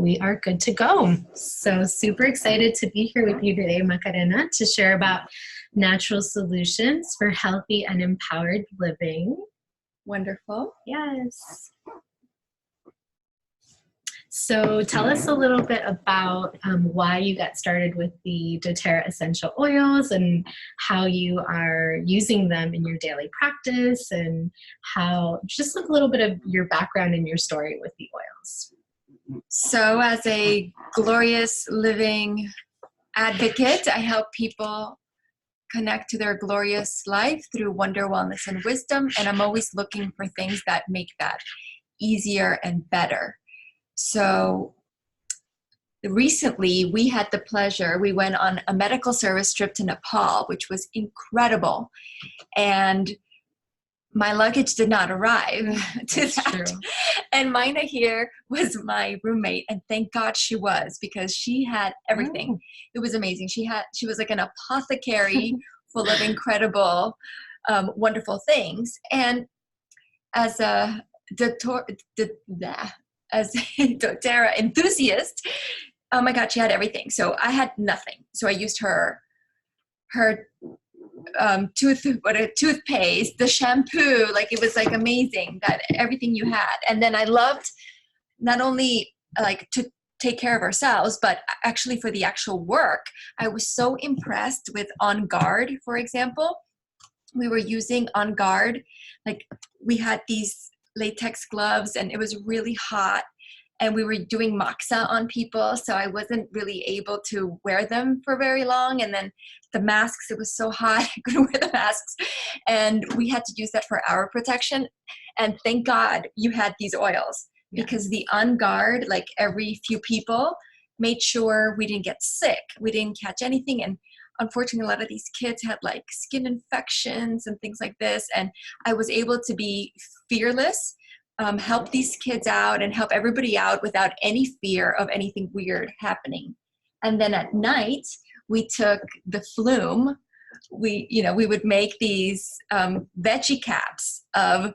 we are good to go. So super excited to be here with you today, Macarena, to share about natural solutions for healthy and empowered living. Wonderful. Yes. So tell us a little bit about why you got started with the doTERRA essential oils and how you are using them in your daily practice, and how, just a little bit of your background and your story with the oils. So as a glorious living advocate, I help people connect to their glorious life through wonder, wellness, and wisdom. And I'm always looking for things that make that easier and better. So recently we had the pleasure, we went on a medical service trip to Nepal, which was incredible. And my luggage did not arrive to That's that. true. And Maina here was my roommate, and thank God she was, because she had everything. Oh. It was amazing. She was like an apothecary full of incredible, wonderful things. And as a doTERRA enthusiast, oh my God, she had everything. So I had nothing. So I used her toothpaste, the shampoo, like it was like amazing that everything you had. And then I loved not only like to take care of ourselves, but actually for the actual work, I was so impressed with On Guard, for example. We were using On Guard, like we had these latex gloves and it was really hot, and we were doing moxa on people, so I wasn't really able to wear them for very long. And then the masks, it was so hot, I couldn't wear the masks, and we had to use that for our protection. And thank God you had these oils, because the On Guard, like every few people, made sure we didn't get sick, we didn't catch anything. And unfortunately, a lot of these kids had like skin infections and things like this. And I was able to be fearless, help these kids out and help everybody out without any fear of anything weird happening. And then at night, we took the flume. We would make these veggie caps of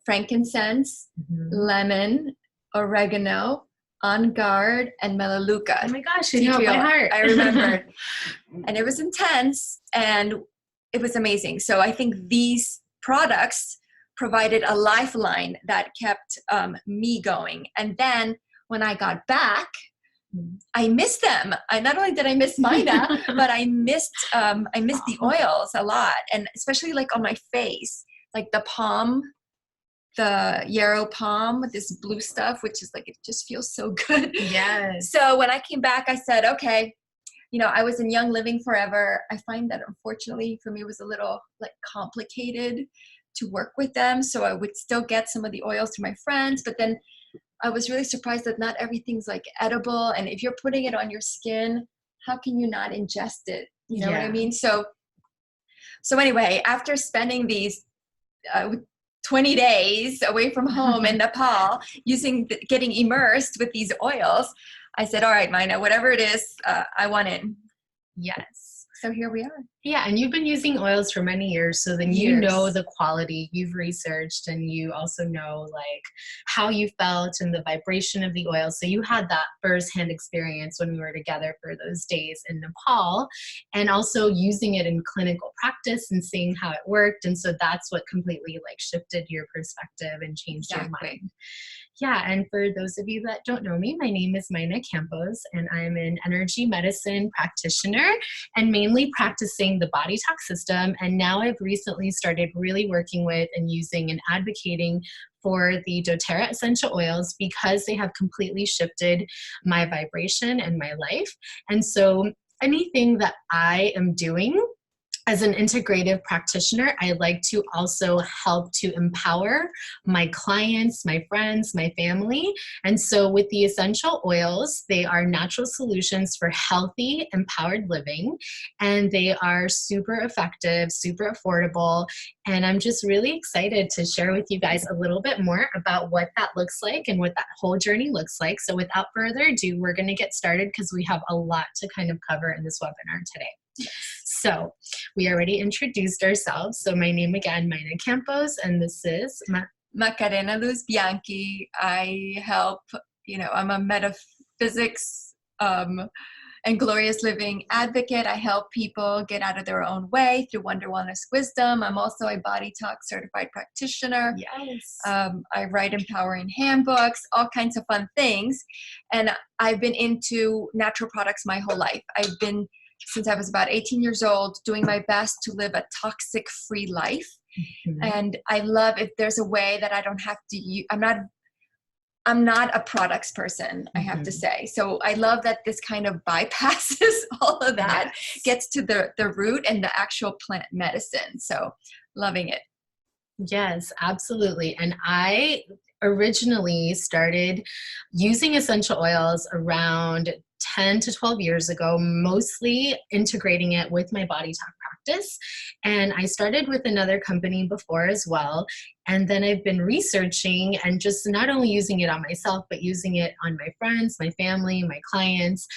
frankincense, lemon, oregano, On Guard, and Melaleuca. Oh my gosh, you know it by heart. I remember. And it was intense and it was amazing. So I think these products provided a lifeline that kept me going. And then when I got back, I missed them. Not only did I miss Maina, but I missed the oils a lot. And especially like on my face, like the palm, the yarrow palm with this blue stuff, which is like, it just feels so good. Yes. So when I came back, I said, okay, I was in Young Living forever. I find that unfortunately for me it was a little like complicated to work with them. So I would still get some of the oils to my friends, but then I was really surprised that not everything's like edible. And if you're putting it on your skin, how can you not ingest it? You know what I mean? So anyway, after spending these 20 days away from home in Nepal, getting immersed with these oils, I said, all right, Maina, whatever it is, I want in. Yes. So here we are. Yeah, and you've been using oils for many years, so then you know the quality, you've researched, and you also know like how you felt and the vibration of the oil. So you had that firsthand experience when we were together for those days in Nepal, and also using it in clinical practice and seeing how it worked. And so that's what completely like shifted your perspective and changed your mind. Yeah, and for those of you that don't know me, my name is Maina Campos, and I'm an energy medicine practitioner and mainly practicing the body talk system. And now I've recently started really working with and using and advocating for the doTERRA essential oils because they have completely shifted my vibration and my life. And so anything that I am doing as an integrative practitioner, I like to also help to empower my clients, my friends, my family. And so with the essential oils, they are natural solutions for healthy, empowered living. And they are super effective, super affordable. And I'm just really excited to share with you guys a little bit more about what that looks like and what that whole journey looks like. So without further ado, we're going to get started because we have a lot to kind of cover in this webinar today. So we already introduced ourselves. So my name again, Maina Campos, and this is Macarena Bianchi. I help, I'm a physics and glorious living advocate. I help people get out of their own way through Wonder Wellness Wisdom. I'm also a Body Talk certified practitioner. Yes. I write empowering handbooks, all kinds of fun things. And I've been into natural products my whole life. I've been, since I was about 18 years old, doing my best to live a toxic-free life. Mm-hmm. And I love if there's a way that I don't have to use, I'm not a products person, I have to say. So I love that this kind of bypasses all of that, gets to the root and the actual plant medicine. So loving it. Yes, absolutely. And I originally started using essential oils around 10 to 12 years ago, mostly integrating it with my Body Talk practice. And I started with another company before as well. And then I've been researching and just not only using it on myself, but using it on my friends, my family, my clients.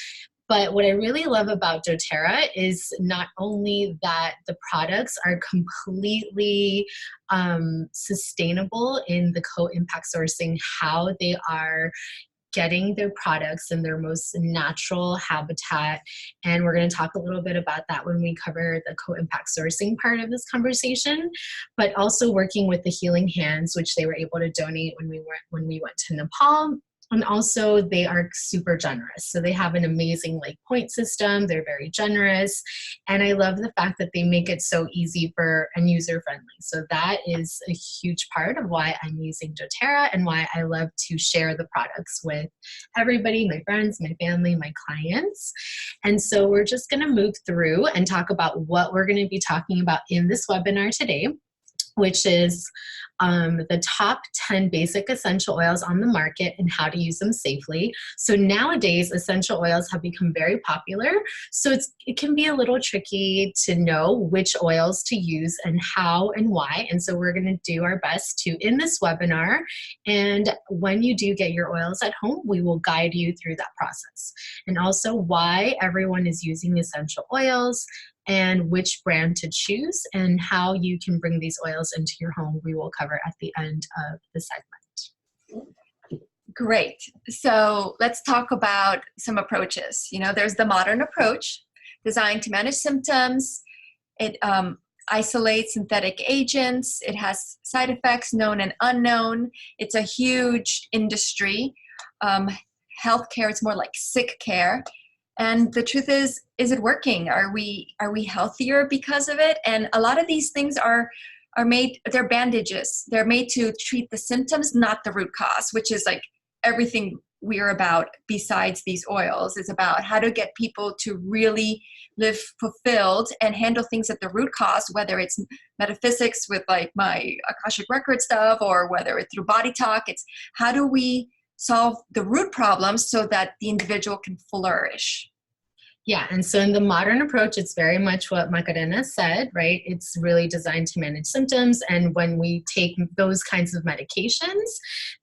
But what I really love about Doterra is not only that the products are completely sustainable in the co-impact sourcing, how they are getting their products in their most natural habitat. And we're going to talk a little bit about that when we cover the co-impact sourcing part of this conversation, but also working with the Healing Hands, which they were able to donate when we went to Nepal. And also they are super generous. So they have an amazing point system. They're very generous. And I love the fact that they make it so easy for and user friendly. So that is a huge part of why I'm using Doterra and why I love to share the products with everybody, my friends, my family, my clients. And so we're just going to move through and talk about what we're going to be talking about in this webinar today, which is the top 10 basic essential oils on the market and how to use them safely. So nowadays, essential oils have become very popular. So it can be a little tricky to know which oils to use and how and why. And so we're going to do our best to in this webinar. And when you do get your oils at home, we will guide you through that process. And also why everyone is using essential oils, and which brand to choose, and how you can bring these oils into your home, we will cover at the end of the segment. Great. So let's talk about some approaches. There's the modern approach designed to manage symptoms. It isolates synthetic agents. It has side effects known and unknown. It's a huge industry. Healthcare, it's more like sick care. And the truth is it working? Are we healthier because of it? And a lot of these things are made, they're bandages. They're made to treat the symptoms, not the root cause, which is everything we're about besides these oils is about how to get people to really live fulfilled and handle things at the root cause, whether it's metaphysics with my Akashic record stuff or whether it's through Body Talk. It's how do we solve the root problems so that the individual can flourish. Yeah, and so in the modern approach, it's very much what Macarena said, right? It's really designed to manage symptoms. And when we take those kinds of medications,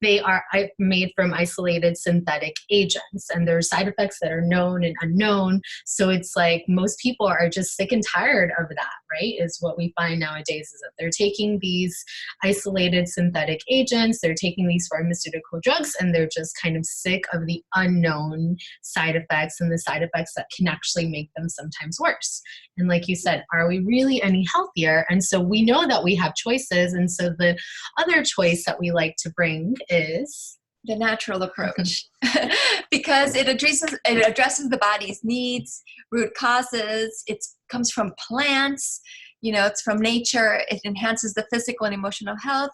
they are made from isolated synthetic agents. And there are side effects that are known and unknown. So it's most people are just sick and tired of that, right? Is what we find nowadays is that they're taking these isolated synthetic agents, they're taking these pharmaceutical drugs, and they're just kind of sick of the unknown side effects and the side effects that can actually make them sometimes worse. And like you said, are we really any healthier? And so we know that we have choices. And so the other choice that we like to bring is the natural approach because it addresses the body's needs, root causes. It comes from plants, it's from nature. It enhances the physical and emotional health,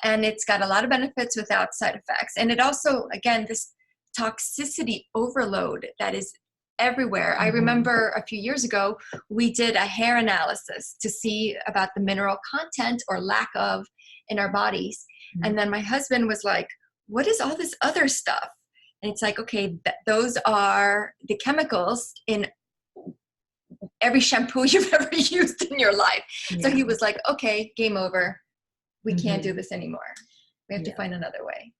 and it's got a lot of benefits without side effects. And it also, again, this toxicity overload that is everywhere. I remember a few years ago, we did a hair analysis to see about the mineral content or lack of in our bodies. And then my husband was like, what is all this other stuff? And it's okay, those are the chemicals in every shampoo you've ever used in your life. Yeah. So he was like, okay, game over. We can't do this anymore. We have to find another way.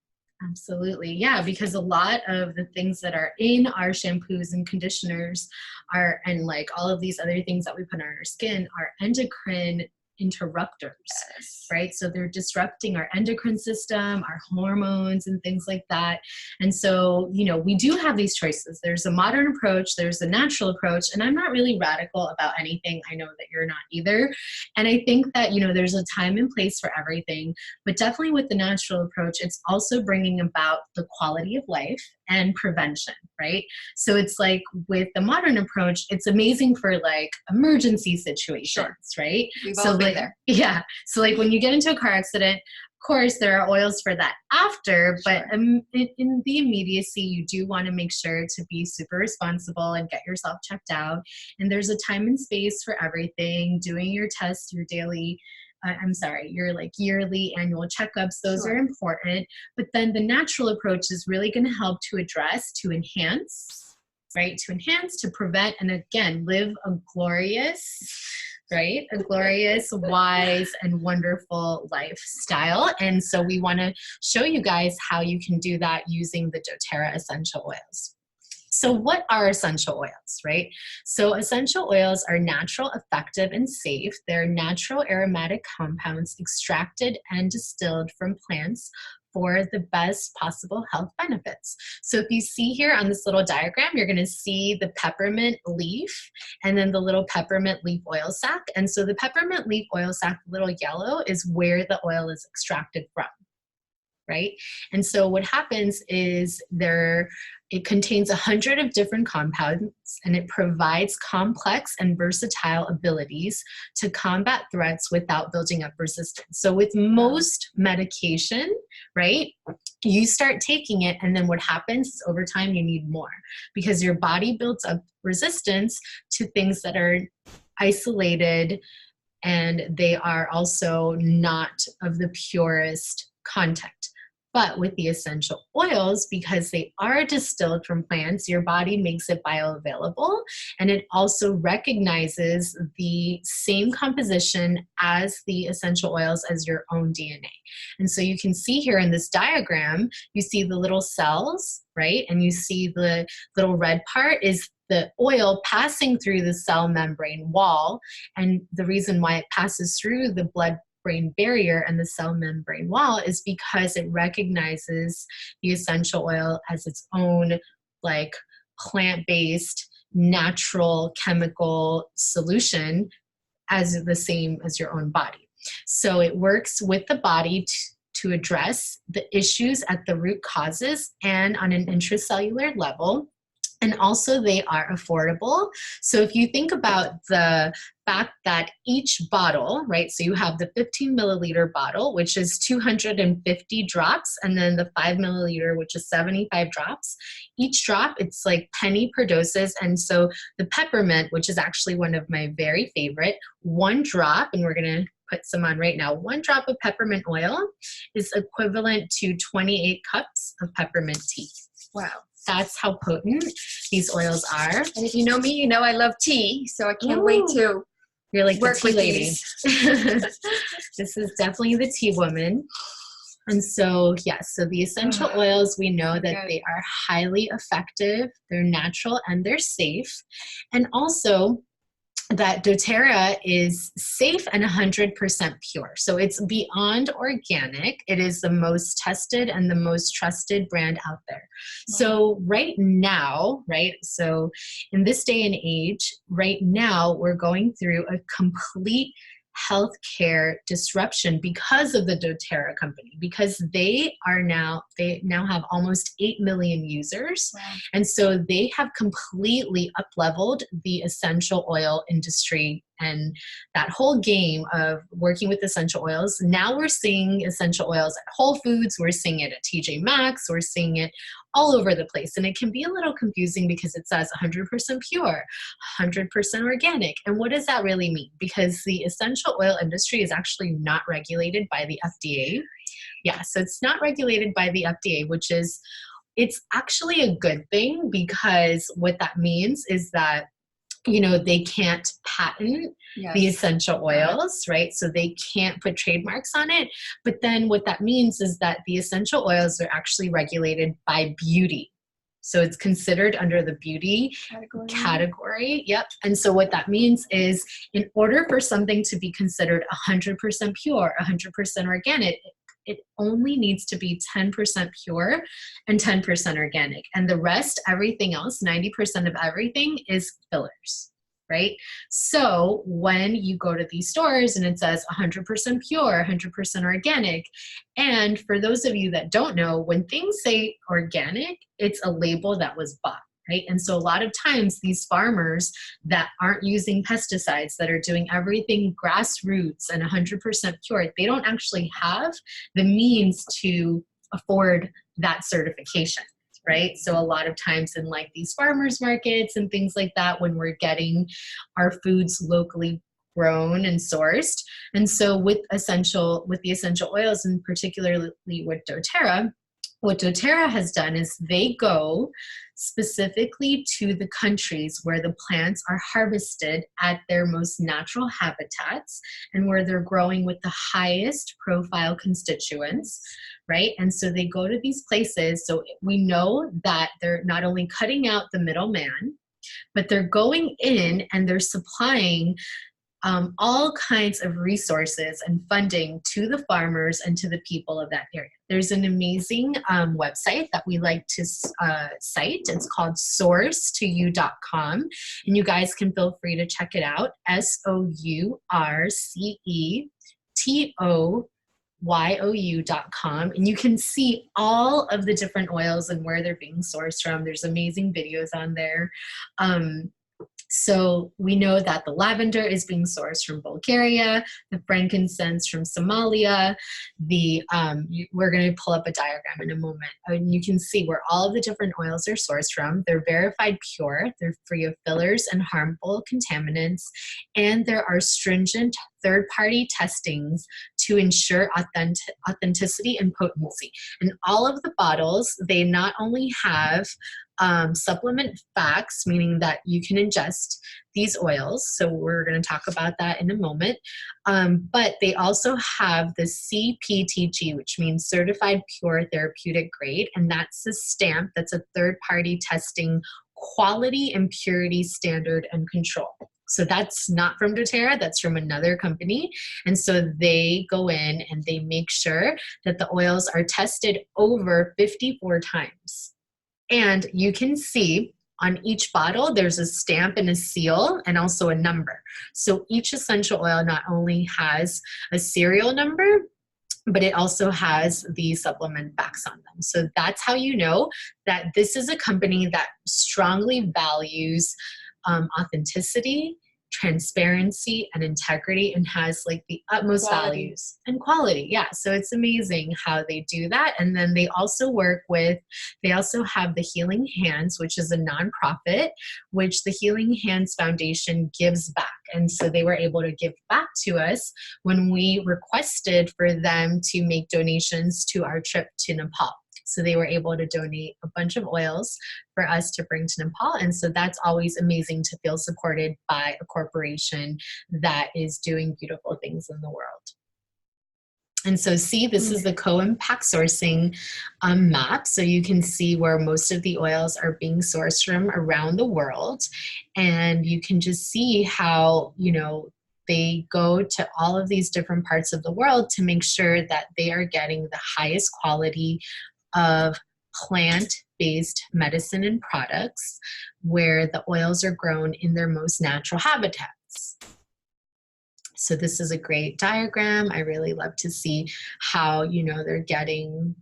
Absolutely. Yeah, because a lot of the things that are in our shampoos and conditioners and all of these other things that we put on our skin are endocrine interrupters, Yes. right? So they're disrupting our endocrine system, our hormones, and things like that. And so, you know, we do have these choices. There's a modern approach, there's a natural approach, and I'm not really radical about anything. I know that you're not either. And I think that, you know, there's a time and place for everything, but definitely with the natural approach, it's also bringing about the quality of life and prevention, right? So it's like with the modern approach, it's amazing for like emergency situations, right? We've So all been like, there. yeah. So like when you get into a car accident, of course, there are oils for that after, but in the immediacy, you do want to make sure to be super responsible and get yourself checked out. And there's a time and space for everything, doing your tests, your daily your like yearly annual checkups. Those are important. But then the natural approach is really going to help to address, to enhance, right? To enhance, to prevent, and again, live a glorious, right? A glorious, wise, and wonderful lifestyle. And so we want to show you guys how you can do that using the doTERRA essential oils. So what are essential oils, right? So essential oils are natural, effective, and safe. They're natural aromatic compounds extracted and distilled from plants for the best possible health benefits. So if you see here on this little diagram, you're gonna see the peppermint leaf and then the little peppermint leaf oil sac. And so the peppermint leaf oil sac, little yellow, is where the oil is extracted from, right? And so what happens is it contains 100 of different compounds, and it provides complex and versatile abilities to combat threats without building up resistance. So with most medication, right, you start taking it, and then what happens is over time you need more because your body builds up resistance to things that are isolated, and they are also not of the purest content. But with the essential oils, because they are distilled from plants, your body makes it bioavailable, and it also recognizes the same composition as the essential oils as your own DNA. And so you can see here in this diagram, you see the little cells, right? And you see the little red part is the oil passing through the cell membrane wall. And the reason why it passes through the blood-brain barrier and the cell membrane wall is because it recognizes the essential oil as its own like plant-based natural chemical solution as the same as your own body. So it works with the body to address the issues at the root causes and on an intracellular level. And also they are affordable. So if you think about the fact that each bottle, right, so you have the 15 milliliter bottle, which is 250 drops, and then the 5 milliliter, which is 75 drops. Each drop, it's like penny per doses. And so the peppermint, which is actually one of my very favorite, one drop, and we're gonna put some on right now, one drop of peppermint oil is equivalent to 28 cups of peppermint tea. Wow. That's how potent these oils are. And if you know me, you know I love tea, so I can't wait to You're like work the tea with lady. these. This is definitely the tea woman. And so, yes, so the essential oils, we know that they are highly effective, they're natural, and they're safe. And also, that doTERRA is safe and 100% pure. So it's beyond organic. It is the most tested and the most trusted brand out there. Wow. So right now, right, so in this day and age, right now, we're going through a complete healthcare disruption because of the doTERRA company, because they now have almost 8 million users. Wow. And so they have completely up-leveled the essential oil industry and that whole game of working with essential oils. Now we're seeing essential oils at Whole Foods, we're seeing it at TJ Maxx, we're seeing it all over the place. And it can be a little confusing because it says 100% pure, 100% organic. And what does that really mean? Because the essential oil industry is actually not regulated by the FDA. Yeah, so it's not regulated by the FDA, which is, it's actually a good thing, because what that means is that, you know, they can't patent the essential oils, right? So they can't put trademarks on it. But then what that means is that the essential oils are actually regulated by beauty, So it's considered under the beauty category. Yep. And so what that means is, in order for something to be considered 100% pure, 100% organic, it only needs to be 10% pure and 10% organic. And the rest, everything else, 90% of everything is fillers. Right? So when you go to these stores and it says 100% pure, 100% organic, and for those of you that don't know, when things say organic, it's a label that was bought, right? And so a lot of times these farmers that aren't using pesticides, that are doing everything grassroots and 100% pure, they don't actually have the means to afford that certification. Right? So a lot of times in like these farmers markets and things like that, when we're getting our foods locally grown and sourced. And so with the essential oils, and particularly with doTERRA, what doTERRA has done is they go specifically to the countries where the plants are harvested at their most natural habitats and where they're growing with the highest profile constituents, right? And so they go to these places. So we know that they're not only cutting out the middleman, but they're going in and they're supplying all kinds of resources and funding to the farmers and to the people of that area. There's an amazing website that we like to cite. It's called sourcetoyou.com, and you guys can feel free to check it out. sourcetoyou.com, and you can see all of the different oils and where they're being sourced from. There's amazing videos on there. So we know that the lavender is being sourced from Bulgaria, the frankincense from Somalia. We're going to pull up a diagram in a moment, and you can see where all of the different oils are sourced from. They're verified pure, they're free of fillers and harmful contaminants, and there are stringent third-party testings to ensure authenticity and potency. And all of the bottles, they not only have supplement facts, meaning that you can ingest these oils. So we're going to talk about that in a moment. But they also have the CPTG, which means Certified Pure Therapeutic Grade. And that's the stamp that's a third-party testing quality and purity standard and control. So that's not from doTERRA, that's from another company. And so they go in and they make sure that the oils are tested over 54 times. And you can see on each bottle, there's a stamp and a seal and also a number. So each essential oil not only has a serial number, but it also has the supplement facts on them. So that's how you know that this is a company that strongly values authenticity, transparency, and integrity, and has like the utmost values and quality. Yeah. So it's amazing how they do that. And then they also have the Healing Hands, which is a nonprofit, which the Healing Hands Foundation gives back. And so they were able to give back to us when we requested for them to make donations to our trip to Nepal. So they were able to donate a bunch of oils for us to bring to Nepal. And so that's always amazing to feel supported by a corporation that is doing beautiful things in the world. And so see, this is the co-impact sourcing map. So you can see where most of the oils are being sourced from around the world. And you can just see how, they go to all of these different parts of the world to make sure that they are getting the highest quality of plant-based medicine and products where the oils are grown in their most natural habitats. So this is a great diagram. I really love to see how, they're getting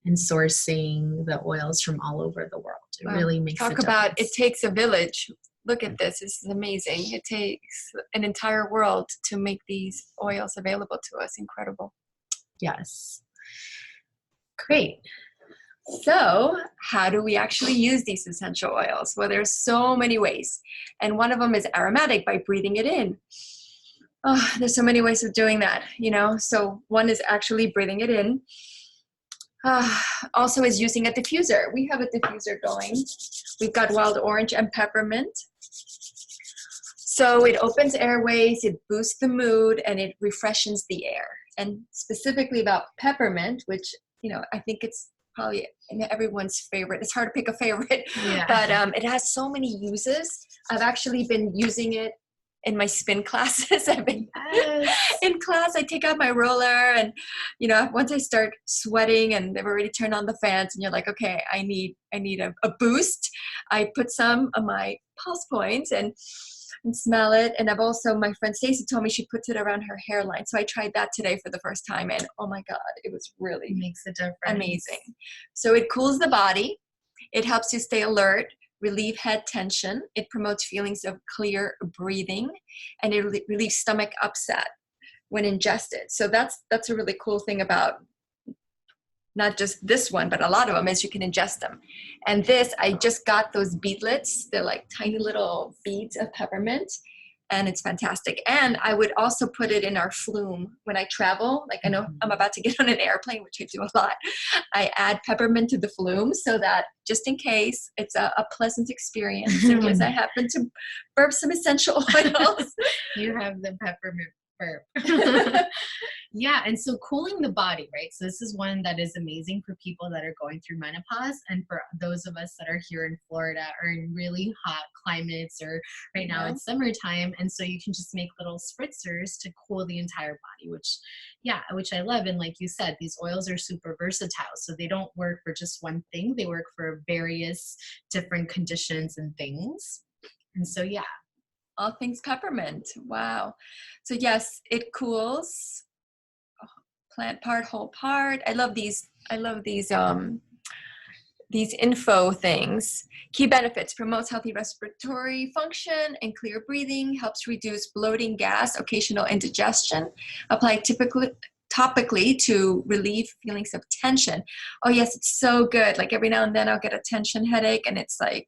and sourcing the oils from all over the world. It really makes a difference. Talk about it takes a village. Look at this. This is amazing. It takes an entire world to make these oils available to us. Incredible. Yes. Great. So how do we actually use these essential oils? Well, there's so many ways. And one of them is aromatic, by breathing it in. Oh, there's so many ways of doing that, So one is actually breathing it in. Also is using a diffuser. We have a diffuser going. We've got wild orange and peppermint. So it opens airways, it boosts the mood, and it refreshes the air. And specifically about peppermint, which, I think it's probably everyone's favorite. It's hard to pick a favorite, Yeah. but it has so many uses. I've actually been using it in my spin classes. I've been in class, I take out my roller, and once I start sweating and they've already turned on the fans and you're like, okay, I need a boost. I put some of my pulse points and smell it. And I've also, my friend Stacy told me she puts it around her hairline. So I tried that today for the first time, and oh my God, it was really makes a difference. Amazing. So it cools the body. It helps you stay alert, relieve head tension. It promotes feelings of clear breathing, and it relieves stomach upset when ingested. So that's a really cool thing about not just this one, but a lot of them, is you can ingest them. And this, I just got those beadlets. They're like tiny little beads of peppermint, and it's fantastic. And I would also put it in our flume when I travel. Like, I know I'm about to get on an airplane, which I do a lot. I add peppermint to the flume so that just in case, it's a pleasant experience in case I happen to burp some essential oils. You have the peppermint burp. Yeah, and so cooling the body, right? So this is one that is amazing for people that are going through menopause, and for those of us that are here in Florida or in really hot climates, or right now it's summertime, and so you can just make little spritzers to cool the entire body, which I love. And like you said, these oils are super versatile, so they don't work for just one thing. They work for various different conditions and things. And so all things peppermint. Wow. So yes, it cools. Plant part, whole part. I love these info things. Key benefits: promotes healthy respiratory function and clear breathing, helps reduce bloating, gas, occasional indigestion. Apply topically to relieve feelings of tension. Oh yes, it's so good. Like every now and then I'll get a tension headache, and it's like,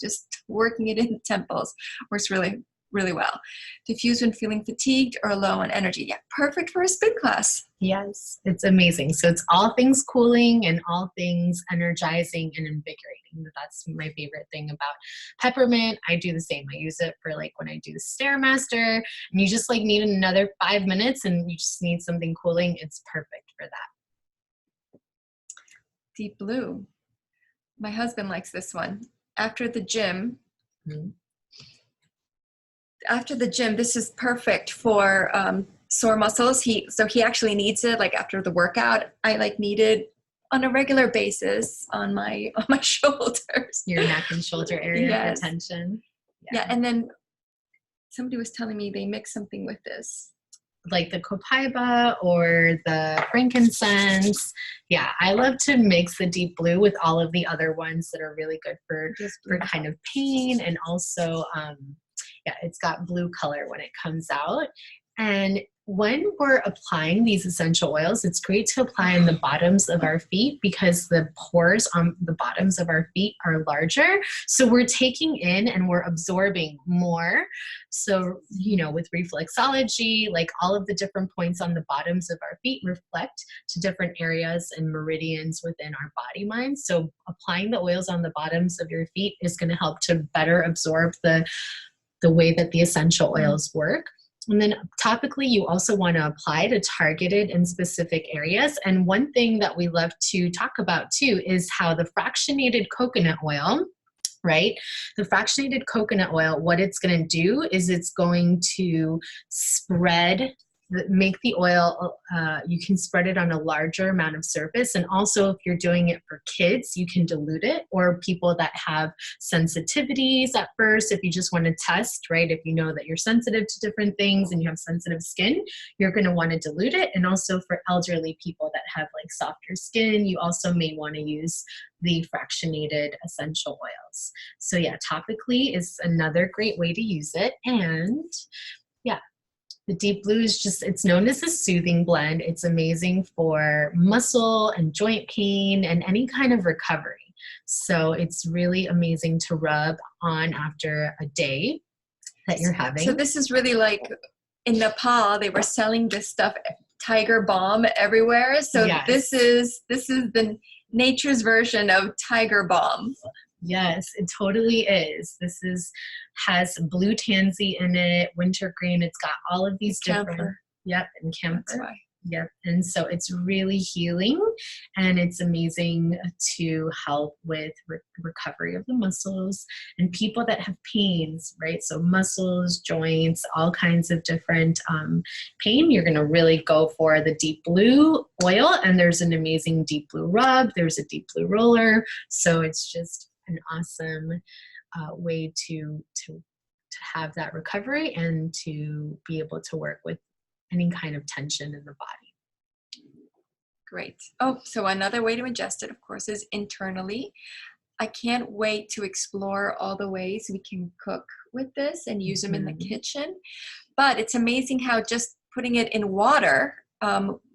just working it in the temples works really, really well. Diffuse when feeling fatigued or low on energy. Yeah, perfect for a spin class. Yes, it's amazing. So it's all things cooling and all things energizing and invigorating. That's my favorite thing about peppermint. I do the same. I use it for like when I do the Stairmaster, and you just like need another 5 minutes and you just need something cooling. It's perfect for that. Deep blue. My husband likes this one. After the gym, this is perfect for sore muscles. He actually needs it like after the workout. I like need it on a regular basis on my shoulders. Your neck and shoulder area Yes. for tension. Yeah, and then somebody was telling me they mix something with this. Like the copaiba or the frankincense. Yeah, I love to mix the deep blue with all of the other ones that are really good for kind of pain, and also it's got blue color when it comes out. And when we're applying these essential oils, it's great to apply in the bottoms of our feet, because the pores on the bottoms of our feet are larger. So we're taking in and we're absorbing more. So, with reflexology, like all of the different points on the bottoms of our feet reflect to different areas and meridians within our body mind. So applying the oils on the bottoms of your feet is going to help to better absorb the way that the essential oils work. And then topically, you also want to apply to targeted and specific areas. And one thing that we love to talk about too is how the fractionated coconut oil, right? The fractionated coconut oil, what it's going to do is it's going to make the oil, you can spread it on a larger amount of surface. And also if you're doing it for kids, you can dilute it, or people that have sensitivities at first, if you just want to test, right? If you know that you're sensitive to different things and you have sensitive skin, you're going to want to dilute it. And also for elderly people that have like softer skin, you also may want to use the fractionated essential oils. So yeah, topically is another great way to use it. And the deep blue is it's known as a soothing blend. It's amazing for muscle and joint pain and any kind of recovery. So it's really amazing to rub on after a day that you're having. So this is really like in Nepal, they were selling this stuff, Tiger Balm, everywhere. So yes. This is the nature's version of Tiger Balm. Yes, it totally is. Has blue tansy in it, wintergreen. It's got all of these different. Camphor. Yep, and camphor. Yep. And so it's really healing, and it's amazing to help with recovery of the muscles and people that have pains, right? So muscles, joints, all kinds of different pain. You're going to really go for the deep blue oil, and there's an amazing deep blue rub. There's a deep blue roller. So it's just an awesome way to have that recovery and to be able to work with any kind of tension in the body. Great. Oh, so another way to ingest it, of course, is internally. I can't wait to explore all the ways we can cook with this and use them in the kitchen. But it's amazing how just putting it in water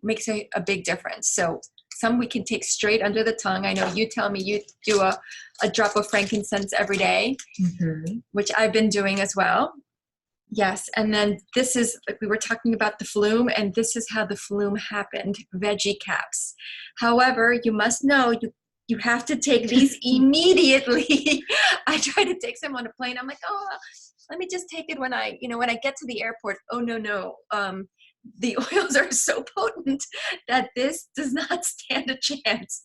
makes a big difference. So some we can take straight under the tongue. I know you tell me you do a drop of frankincense every day, which I've been doing as well. Yes, and then this is, like we were talking about the flume, and this is how the flume happened, veggie caps. However, you must know you have to take these immediately. I try to take some on a plane. I'm like, oh, let me just take it when I get to the airport. Oh, no. The oils are so potent that this does not stand a chance.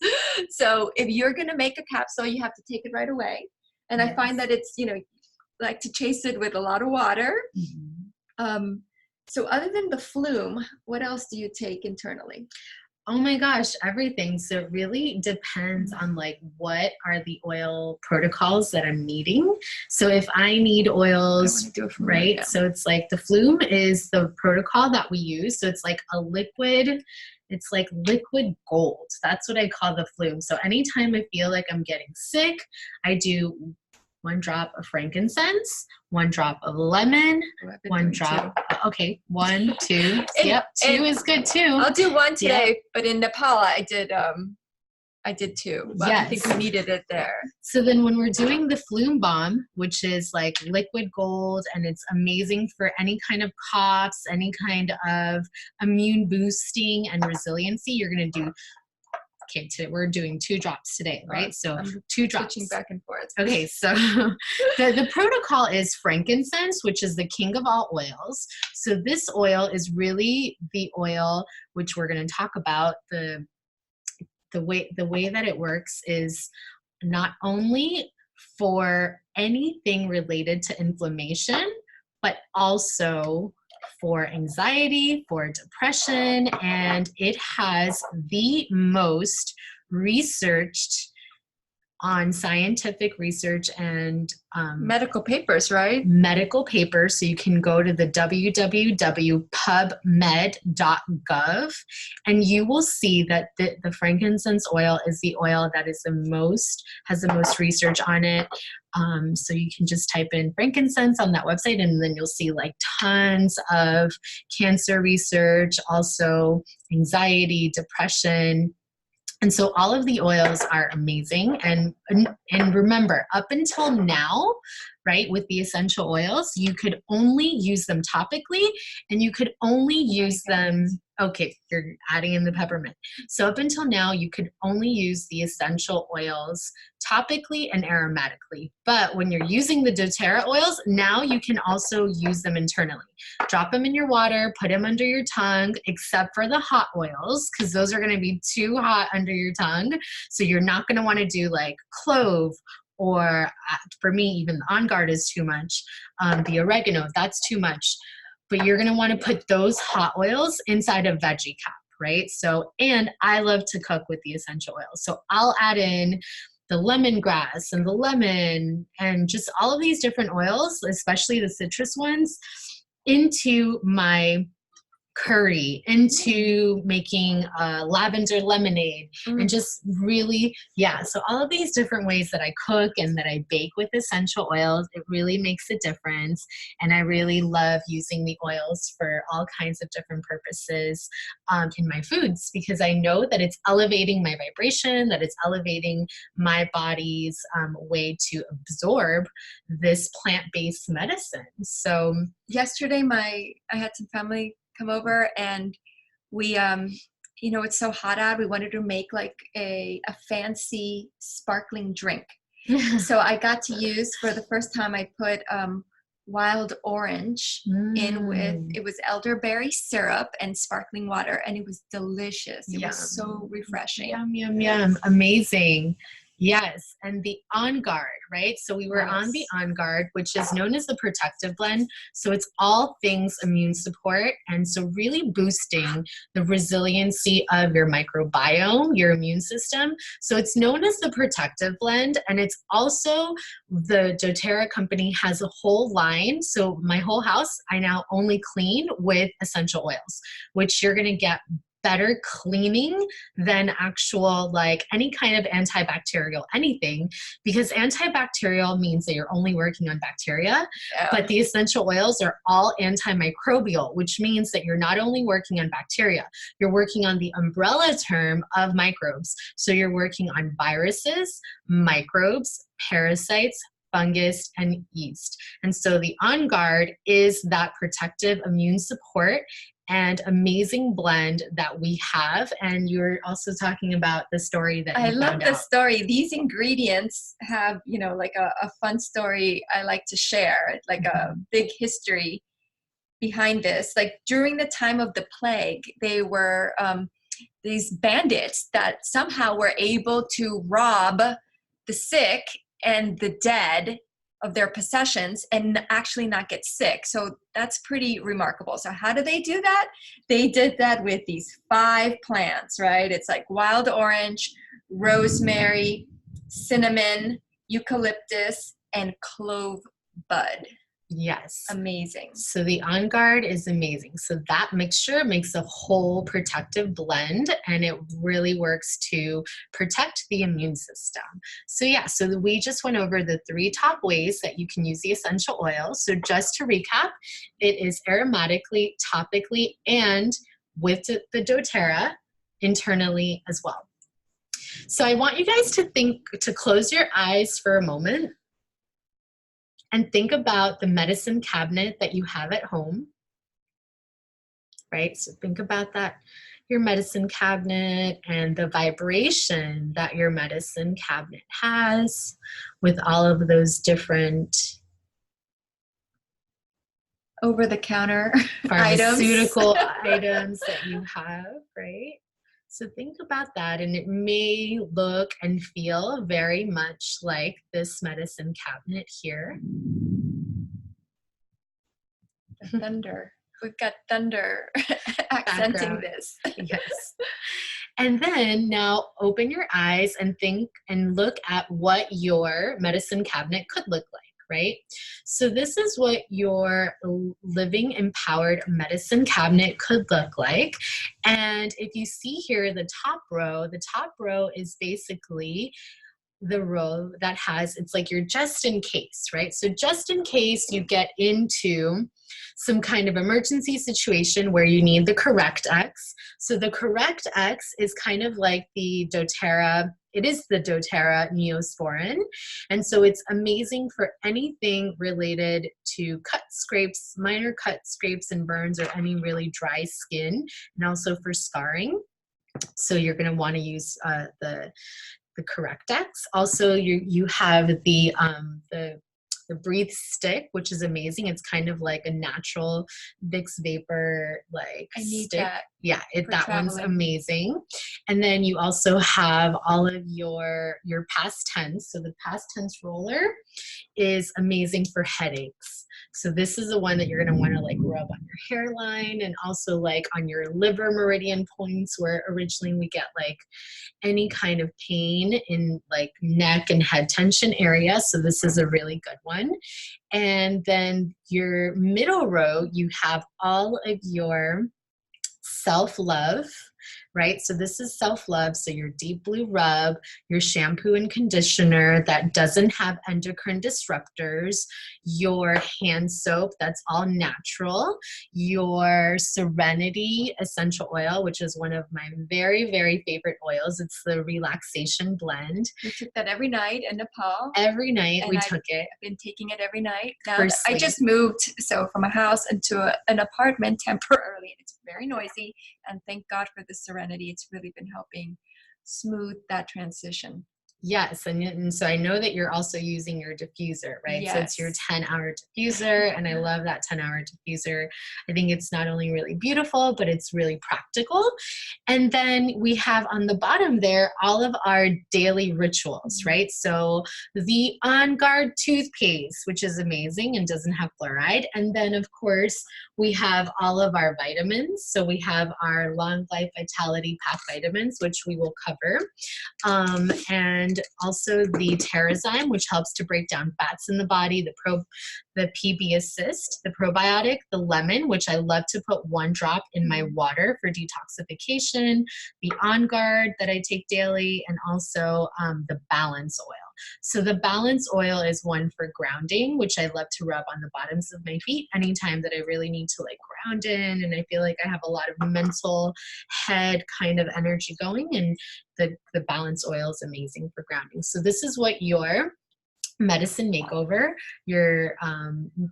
So if you're going to make a capsule, you have to take it right away. And yes. I find that it's, like to chase it with a lot of water. So other than the flume, what else do you take internally? Oh my gosh, everything. So it really depends on like what are the oil protocols that I'm needing. So if I need oils, right? So it's like the flume is the protocol that we use. So it's like a liquid. It's like liquid gold. That's what I call the flume. So anytime I feel like I'm getting sick, I do 1 drop of frankincense, 1 drop of lemon, 1 drop. Okay, 1, 2. Yep, 2 is good too. I'll do 1 today, but in Nepal I did 2. But yes. I think we needed it there. So then when we're doing the flume balm, which is like liquid gold, and it's amazing for any kind of coughs, any kind of immune boosting and resiliency, you're going to do. Okay, today we're doing 2 drops today, right? So 2 drops. Switching back and forth. Okay, so the protocol is frankincense, which is the king of all oils. So this oil is really the oil which we're going to talk about. The way that it works is not only for anything related to inflammation, but also for anxiety, for depression, and it has the most researched on scientific research and medical papers, right? Medical papers. So you can go to the www.pubmed.gov and you will see that the frankincense oil is the oil that is has the most research on it. So you can just type in frankincense on that website and then you'll see like tons of cancer research, also anxiety, depression. And so all of the oils are amazing. And remember, up until now, right, with the essential oils, you could only use them topically and you could only use them, okay, you're adding in the peppermint. So up until now, you could only use the essential oils topically and aromatically. But when you're using the doTERRA oils, now you can also use them internally. Drop them in your water, put them under your tongue, except for the hot oils, because those are going to be too hot under your tongue. So you're not going to want to do like clove, or for me, even the On Guard is too much. The oregano, that's too much. But you're going to want to put those hot oils inside a veggie cap, right? So, and I love to cook with the essential oils. So I'll add in the lemongrass and the lemon and just all of these different oils, especially the citrus ones, into my curry, into making lavender lemonade, and just really, so all of these different ways that I cook and that I bake with essential oils, it really makes a difference. And I really love using the oils for all kinds of different purposes in my foods, because I know that it's elevating my vibration, that it's elevating my body's way to absorb this plant-based medicine. So yesterday I had some family come over and we it's so hot out, we wanted to make like a fancy sparkling drink. So I got to use, for the first time, I put wild orange in with, it was elderberry syrup and sparkling water, and it was delicious. It was so refreshing. Yum, yum, yum. Amazing. Yes. And the On Guard, right? So we were on the On Guard, which is known as the protective blend. So it's all things immune support. And so really boosting the resiliency of your microbiome, your immune system. So it's known as the protective blend. And it's also, the Doterra company has a whole line. So my whole house, I now only clean with essential oils, which you're going to get better cleaning than actual, like, any kind of antibacterial anything, because antibacterial means that you're only working on bacteria, but the essential oils are all antimicrobial, which means that you're not only working on bacteria, you're working on the umbrella term of microbes. So you're working on viruses, microbes, parasites, fungus, and yeast. And so the On Guard is that protective immune support and amazing blend that we have. And you're also talking about the story that you love found the out. story. These ingredients have, you know, like a fun story I like to share, like a big history behind this. Like during the time of the plague, they were these bandits that somehow were able to rob the sick and the dead of their possessions and actually not get sick. So that's pretty remarkable. So how do they do that? They did that with these 5 plants, right? It's like wild orange, rosemary, cinnamon, eucalyptus, and clove bud. Yes. Amazing. So the On Guard is amazing. So that mixture makes a whole protective blend, and it really works to protect the immune system. So yeah, so we just went over the 3 top ways that you can use the essential oil. So just to recap, it is aromatically, topically, and with the doTERRA internally as well. So I want you guys to close your eyes for a moment and think about the medicine cabinet that you have at home, right? So think about that, your medicine cabinet, and the vibration that your medicine cabinet has with all of those different over-the-counter pharmaceutical items that you have, right? So think about that, and it may look and feel very much like this medicine cabinet here. The thunder. We've got thunder accenting this. Yes. And then now open your eyes and think and look at what your medicine cabinet could look like. Right? So this is what your living empowered medicine cabinet could look like. And if you see here, the top row is basically the row that has, it's like your just in case, right? So just in case you get into some kind of emergency situation where you need the correct X. So the correct X is kind of like the doTERRA. It is the doTERRA Neosporin. And so it's amazing for anything related to cuts, scrapes, minor cuts, scrapes, and burns, or any really dry skin, and also for scarring. So you're going to want to use the correct X. Also, you have the Breathe Stick, which is amazing. It's kind of like a natural Vicks vapor I need stick. that. Yeah, that one's amazing. And then you also have all of your past tense. So the past tense roller is amazing for headaches. So this is the one that you're going to want to like rub on your hairline, and also like on your liver meridian points, where originally we get like any kind of pain in like neck and head tension area. So this is a really good one. And then your middle row, you have all of your self-love, right? So this is self-love. So your deep blue rub, your shampoo and conditioner that doesn't have endocrine disruptors, your hand soap that's all natural, your Serenity essential oil, which is one of my very, very favorite oils. It's the relaxation blend. We took that every night in Nepal. Every night we took it. I've been taking it every night. Now I just moved from a house into an apartment temporarily. It's very noisy, and thank God for the Serenity. It's really been helping smooth that transition. Yes, and so I know that you're also using your diffuser, right? Yes. So it's your 10-hour diffuser, and I love that 10-hour diffuser. I think it's not only really beautiful, but it's really practical. And then we have on the bottom there all of our daily rituals, right? So the On Guard toothpaste, which is amazing and doesn't have fluoride. And then, of course, we have all of our vitamins. So we have our Long Life Vitality Pack vitamins, which we will cover. And also the Terrazyme, which helps to break down fats in the body, the PB Assist, the probiotic, the lemon, which I love to put 1 drop in my water for detoxification, the On Guard that I take daily, and also the Balance Oil. So the Balance Oil is one for grounding, which I love to rub on the bottoms of my feet anytime that I really need to like ground in, and I feel like I have a lot of mental head kind of energy going, and the Balance Oil is amazing for grounding. So this is what your medicine makeover,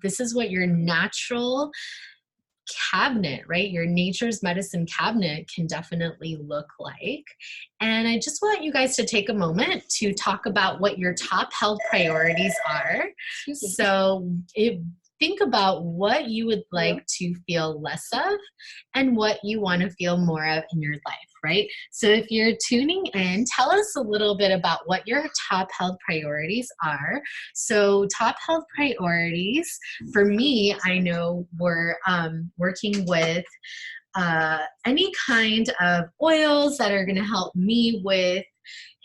this is what your natural cabinet, right? Your nature's medicine cabinet can definitely look like. And I just want you guys to take a moment to talk about what your top health priorities are. So think about what you would like to feel less of and what you want to feel more of in your life, right? So if you're tuning in, tell us a little bit about what your top health priorities are. So top health priorities for me, I know we're working with any kind of oils that are going to help me with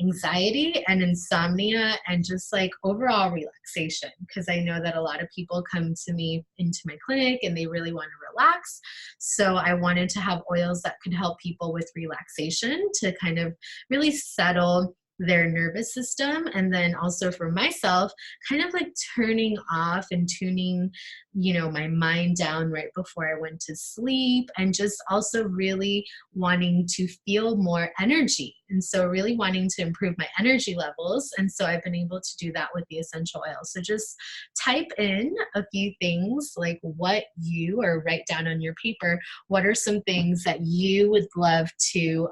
anxiety and insomnia and just like overall relaxation, because I know that a lot of people come to me into my clinic and they really want to relax. So I wanted to have oils that could help people with relaxation to kind of really settle their nervous system, and then also for myself kind of like turning off and tuning my mind down right before I went to sleep, and just also really wanting to feel more energy, and so really wanting to improve my energy levels. And so I've been able to do that with the essential oil. So just type in a few things like what you, or write down on your paper, what are some things that you would love to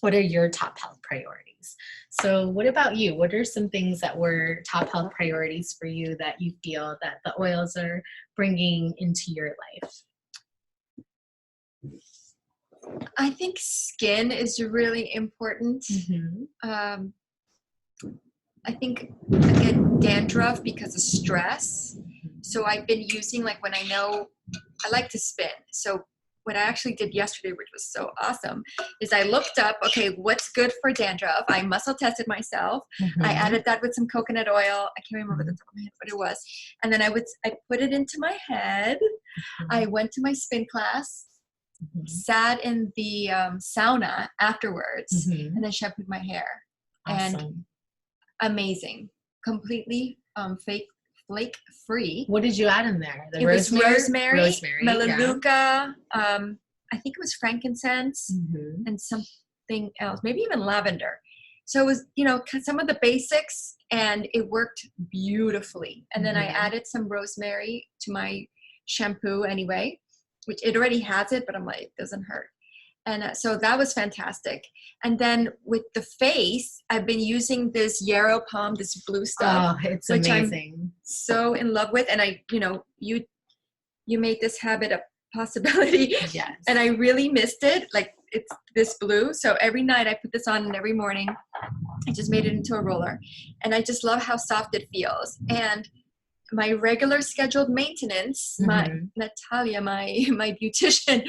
what are your top health priorities? So what about you? What are some things that were top health priorities for you that you feel that the oils are bringing into your life? I think skin is really important. Mm-hmm. I think I get dandruff because of stress. So I've been using, like when I know, I like to spin. So what I actually did yesterday, which was so awesome, is I looked up, okay, what's good for dandruff? I muscle tested myself. Mm-hmm. I added that with some coconut oil. I can't remember the top of my head what it was. And then I put it into my head. Mm-hmm. I went to my spin class, sat in the sauna afterwards, and then shampooed my hair. Awesome. And amazing, completely flake free. What did you add in there? It was rosemary, Melaleuca, I think it was frankincense, and something else, maybe even lavender. So it was, some of the basics, and it worked beautifully. And then I added some rosemary to my shampoo anyway, which it already has it, but I'm like, it doesn't hurt. And so that was fantastic. And then with the face, I've been using this Yarrow Palm, this blue stuff. Oh, it's which amazing. I'm so in love with. And you made this habit a possibility. Yes. And I really missed it. Like, it's this blue. So every night I put this on, and every morning I just made it into a roller. And I just love how soft it feels. And my regular scheduled maintenance, Natalia, my beautician,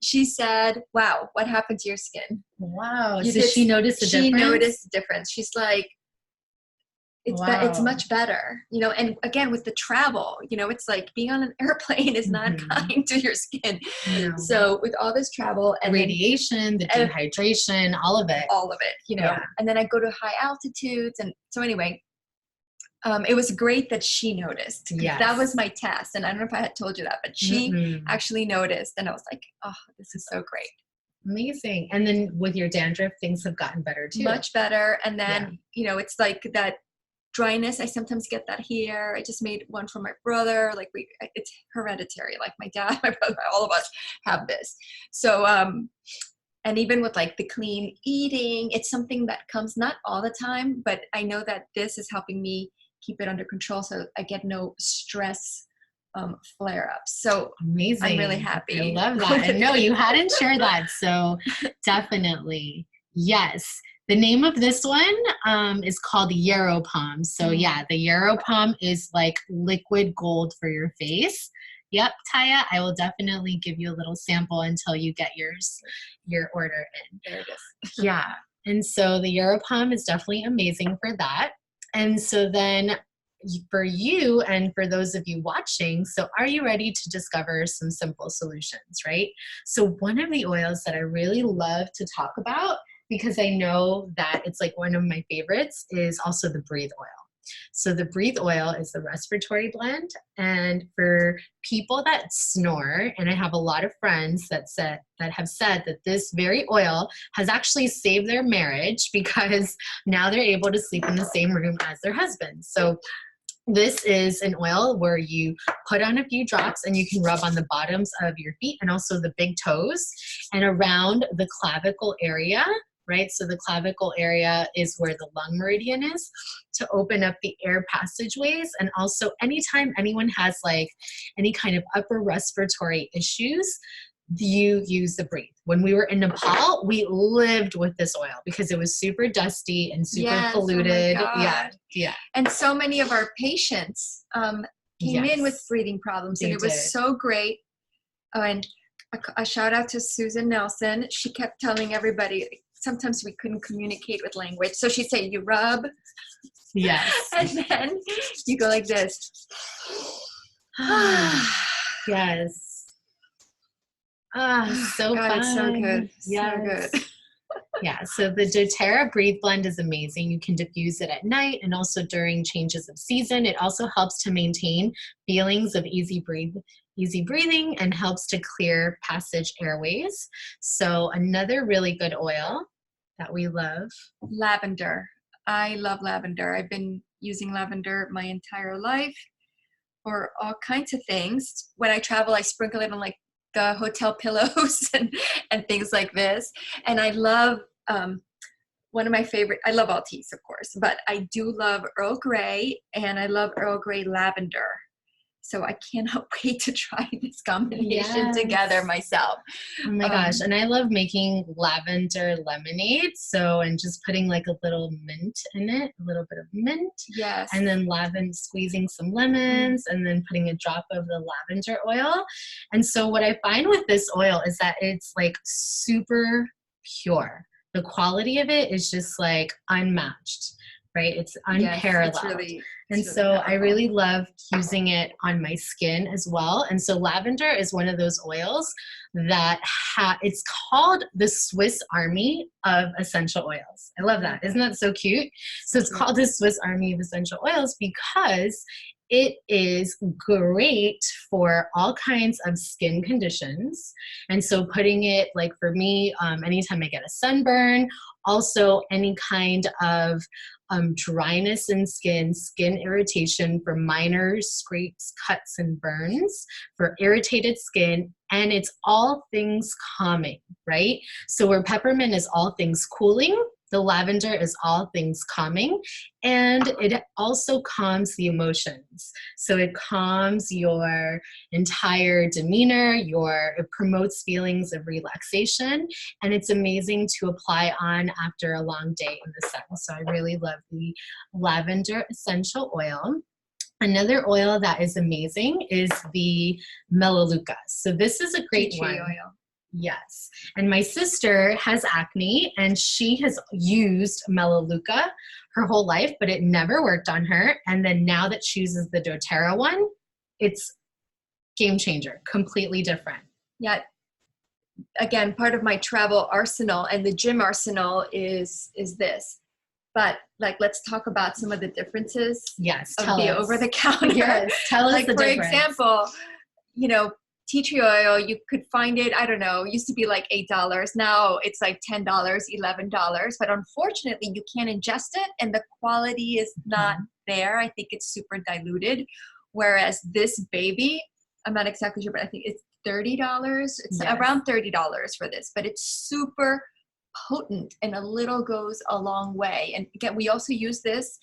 she said, wow, what happened to your skin? Wow. So she noticed the difference? She noticed the difference. She's like, it's much better, and again, with the travel, it's like being on an airplane is not kind to your skin. No. So with all this travel and radiation, the dehydration, all of it, yeah. And then I go to high altitudes. And so anyway, it was great that she noticed. Yes. That was my test. And I don't know if I had told you that, but she actually noticed. And I was like, oh, this is so great. Amazing. And then with your dandruff, things have gotten better too. Much better. And then, it's like that dryness. I sometimes get that here. I just made one for my brother. Like it's hereditary. Like my dad, my brother, all of us have this. So, And even with like the clean eating, it's something that comes not all the time, but I know that this is helping me keep it under control so I get no stress flare-ups. So Amazing. I'm really happy. I love that. And no, you hadn't shared that. So definitely. Yes. The name of this one is called Yarrow Palm. So yeah, the Yarrow Palm is like liquid gold for your face. Yep, Taya, I will definitely give you a little sample until you get your order in. There it is. Yeah. And so the Yarrow Palm is definitely amazing for that. And so then for you and for those of you watching, so are you ready to discover some simple solutions, right? So one of the oils that I really love to talk about, because I know that it's like one of my favorites, is also the Breathe oil. So the Breathe oil is the respiratory blend. And for people that snore, and I have a lot of friends that have said that this very oil has actually saved their marriage because now they're able to sleep in the same room as their husband. So this is an oil where you put on a few drops and you can rub on the bottoms of your feet and also the big toes and around the clavicle area, right? So the clavicle area is where the lung meridian is, to open up the air passageways. And also anytime anyone has like any kind of upper respiratory issues, you use the Breathe. When we were in Nepal, we lived with this oil because it was super dusty and super polluted. Oh my God. Yeah. And so many of our patients came in with breathing problems, and it was so great. Oh, and a shout out to Susan Nelson. She kept telling everybody, sometimes we couldn't communicate with language. So she'd say, you rub. Yes. And then you go like this. Yes. So God, fun. it's so good. Yes. So good. Yeah, so the doTERRA Breathe Blend is amazing. You can diffuse it at night and also during changes of season. It also helps to maintain feelings of easy breathing and helps to clear passage airways. So another really good oil that we love. Lavender. I love lavender. I've been using lavender my entire life for all kinds of things. When I travel, I sprinkle it on like the hotel pillows and things like this. And I love, one of my favorite, I love all teas, of course, but I do love Earl Grey, and I love Earl Grey lavender. So I cannot wait to try this combination together myself. Oh my gosh. And I love making lavender lemonade. So, and just putting like a little mint in it, a little bit of mint. Yes. And then squeezing some lemons and then putting a drop of the lavender oil. And so what I find with this oil is that it's like super pure. The quality of it is just like unmatched, right? It's unparalleled. Yes, and so I really love using it on my skin as well. And so lavender is one of those oils that it's called the Swiss Army of essential oils. I love that. Isn't that so cute? So it's called the Swiss Army of essential oils because it is great for all kinds of skin conditions. And so putting it, like for me, anytime I get a sunburn, also any kind of dryness in skin irritation, for minor scrapes, cuts, and burns, for irritated skin, and it's all things calming, right? So where peppermint is all things cooling, the lavender is all things calming, and it also calms the emotions. So it calms your entire demeanor, it promotes feelings of relaxation, and it's amazing to apply on after a long day in the sun. So I really love the lavender essential oil. Another oil that is amazing is the Melaleuca. So this is a great one. Oil. Yes. And my sister has acne and she has used Melaleuca her whole life, but it never worked on her. And then now that she uses the doTERRA one, it's game changer, completely different. Yeah. Again, part of my travel arsenal and the gym arsenal is this. But like, let's talk about some of the differences. Yes. Of the over-the-counter. Yes. Tell us like, the difference. For example, tea tree oil, you could find it, I don't know, it used to be like $8. Now it's like $10, $11. But unfortunately, you can't ingest it and the quality is not there. I think it's super diluted. Whereas this baby, I'm not exactly sure, but I think it's $30. It's Yes. around $30 for this, but it's super potent, and a little goes a long way. And again, we also use this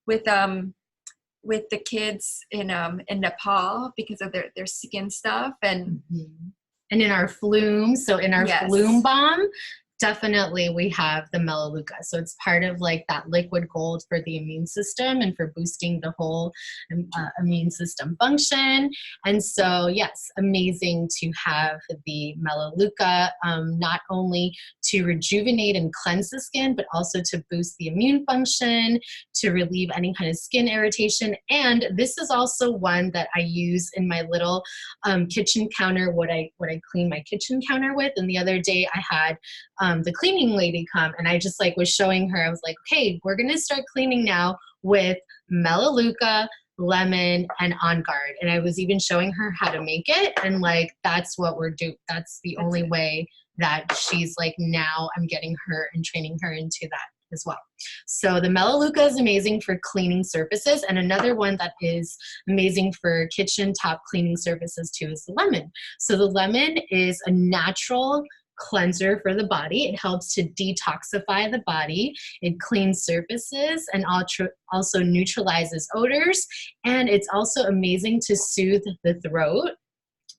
with the kids in Nepal because of their skin stuff, and and in our flume. So in our Yes. flume balm, definitely we have the Melaleuca. So it's part of like that liquid gold for the immune system and for boosting the whole immune system function. And so yes, amazing to have the Melaleuca, not only to rejuvenate and cleanse the skin, but also to boost the immune function, to relieve any kind of skin irritation. And this is also one that I use in my little kitchen counter, what I clean my kitchen counter with. And the other day I had the cleaning lady come, and I just like was showing her, I was like, okay, we're going to start cleaning now with Melaleuca, lemon, and On Guard. And I was even showing her how to make it. And like, that's what we're doing. That's the only way that she's like, now I'm getting her and training her into that as well. So the Melaleuca is amazing for cleaning surfaces. And another one that is amazing for kitchen top cleaning surfaces too is the lemon. So the lemon is a natural cleanser for the body. It helps to detoxify the body. It cleans surfaces and also neutralizes odors. And it's also amazing to soothe the throat.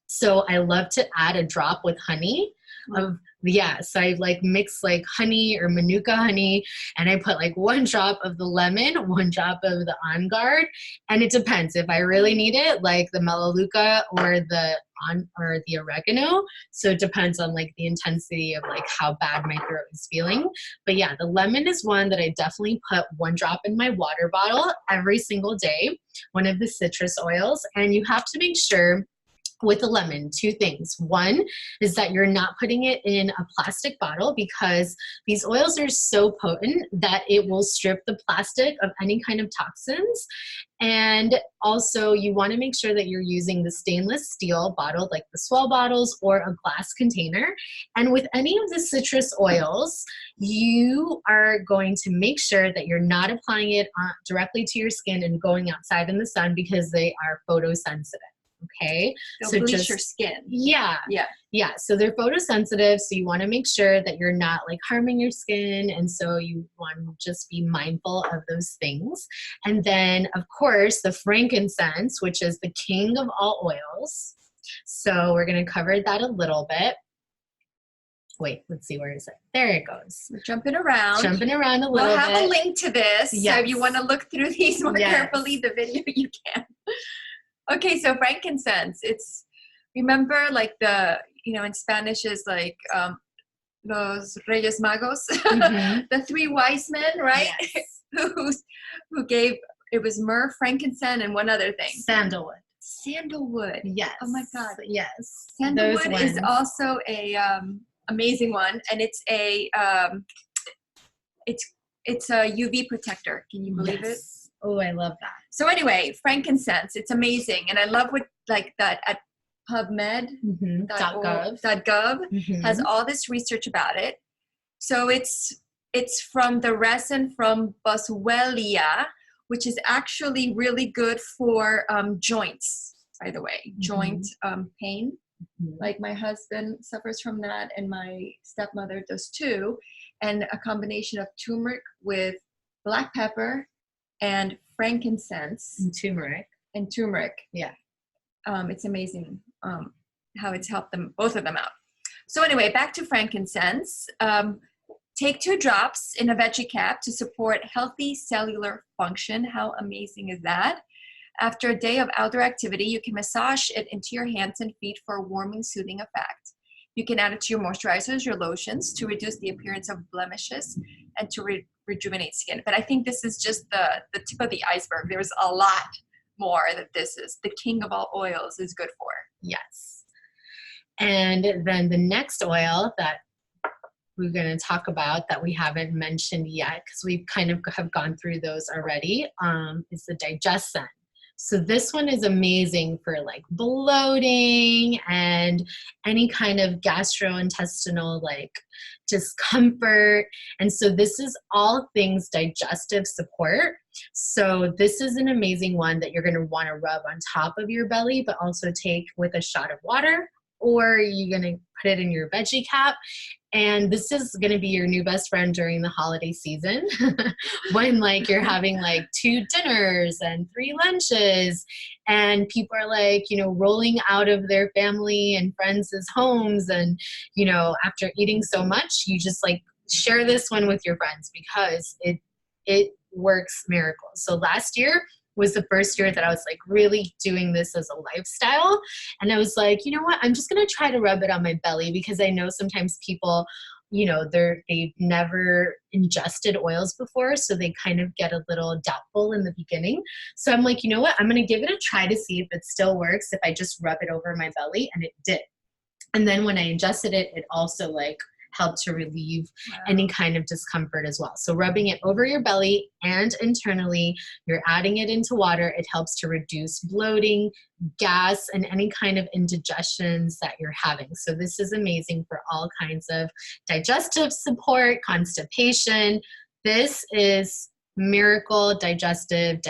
So I love to add a drop with honey so I like mix like honey or Manuka honey, and I put like 1 drop of the lemon, 1 drop of the On Guard, and it depends if I really need it, like the Melaleuca or the oregano. So it depends on like the intensity of like how bad my throat is feeling. But yeah, the lemon is one that I definitely put 1 drop in my water bottle every single day, one of the citrus oils, and you have to make sure with the lemon, 2 things. One is that you're not putting it in a plastic bottle, because these oils are so potent that it will strip the plastic of any kind of toxins. And also you want to make sure that you're using the stainless steel bottle, like the Swell bottles, or a glass container. And with any of the citrus oils, you are going to make sure that you're not applying it directly to your skin and going outside in the sun, because they are photosensitive. Okay. They'll bleach your skin. Yeah. So they're photosensitive. So you want to make sure that you're not like harming your skin. And so you want to just be mindful of those things. And then of course the frankincense, which is the king of all oils. So we're going to cover that a little bit. Wait, let's see, where is it? There it goes. We're jumping around a little bit. We'll have a link to this. Yes. So if you want to look through these more carefully, the video, you can. Okay, so frankincense, it's, remember like in Spanish is like los Reyes Magos, the 3 wise men, right? Yes. who gave, it was myrrh, frankincense, and one other thing. Sandalwood. Yes. Oh my God. Yes. Sandalwood is also a amazing one, and it's a UV protector. Can you believe it? Oh, I love that. So anyway, frankincense, it's amazing. And I love what like that at PubMed, .gov has all this research about it. So it's from the resin from Boswellia, which is actually really good for joints, by the way, joint pain. Like my husband suffers from that, and my stepmother does too. And a combination of turmeric with black pepper and frankincense and turmeric. Yeah. It's amazing how it's helped them, both of them out. So anyway, back to frankincense. Take 2 drops in a veggie cap to support healthy cellular function. How amazing is that? After a day of outdoor activity, you can massage it into your hands and feet for a warming, soothing effect. You can add it to your moisturizers, your lotions, to reduce the appearance of blemishes and to rejuvenate skin. But I think this is just the tip of the iceberg. There's a lot more that this is the king of all oils is good for. Yes. And then the next oil that we're going to talk about that we haven't mentioned yet, because we kind of have gone through those already, is the Digestion. So this one is amazing for like bloating and any kind of gastrointestinal like discomfort. And so this is all things digestive support. So this is an amazing one that you're going to want to rub on top of your belly, but also take with a shot of water or you're going to put it in your veggie cap. And this is going to be your new best friend during the holiday season when like you're having like 2 dinners and 3 lunches and people are like, you know, rolling out of their family and friends' homes. And, you know, after eating so much, you just like share this one with your friends because it works miracles. So last year was the first year that I was like really doing this as a lifestyle. And I was like, you know what, I'm just going to try to rub it on my belly because I know sometimes people, you know, they've never ingested oils before. So they kind of get a little doubtful in the beginning. So I'm like, you know what, I'm going to give it a try to see if it still works if I just rub it over my belly. And it did. And then when I ingested it, it also like help to relieve any kind of discomfort as well. So rubbing it over your belly and internally, you're adding it into water. It helps to reduce bloating, gas, and any kind of indigestions that you're having. So this is amazing for all kinds of digestive support, constipation. This is miracle digestion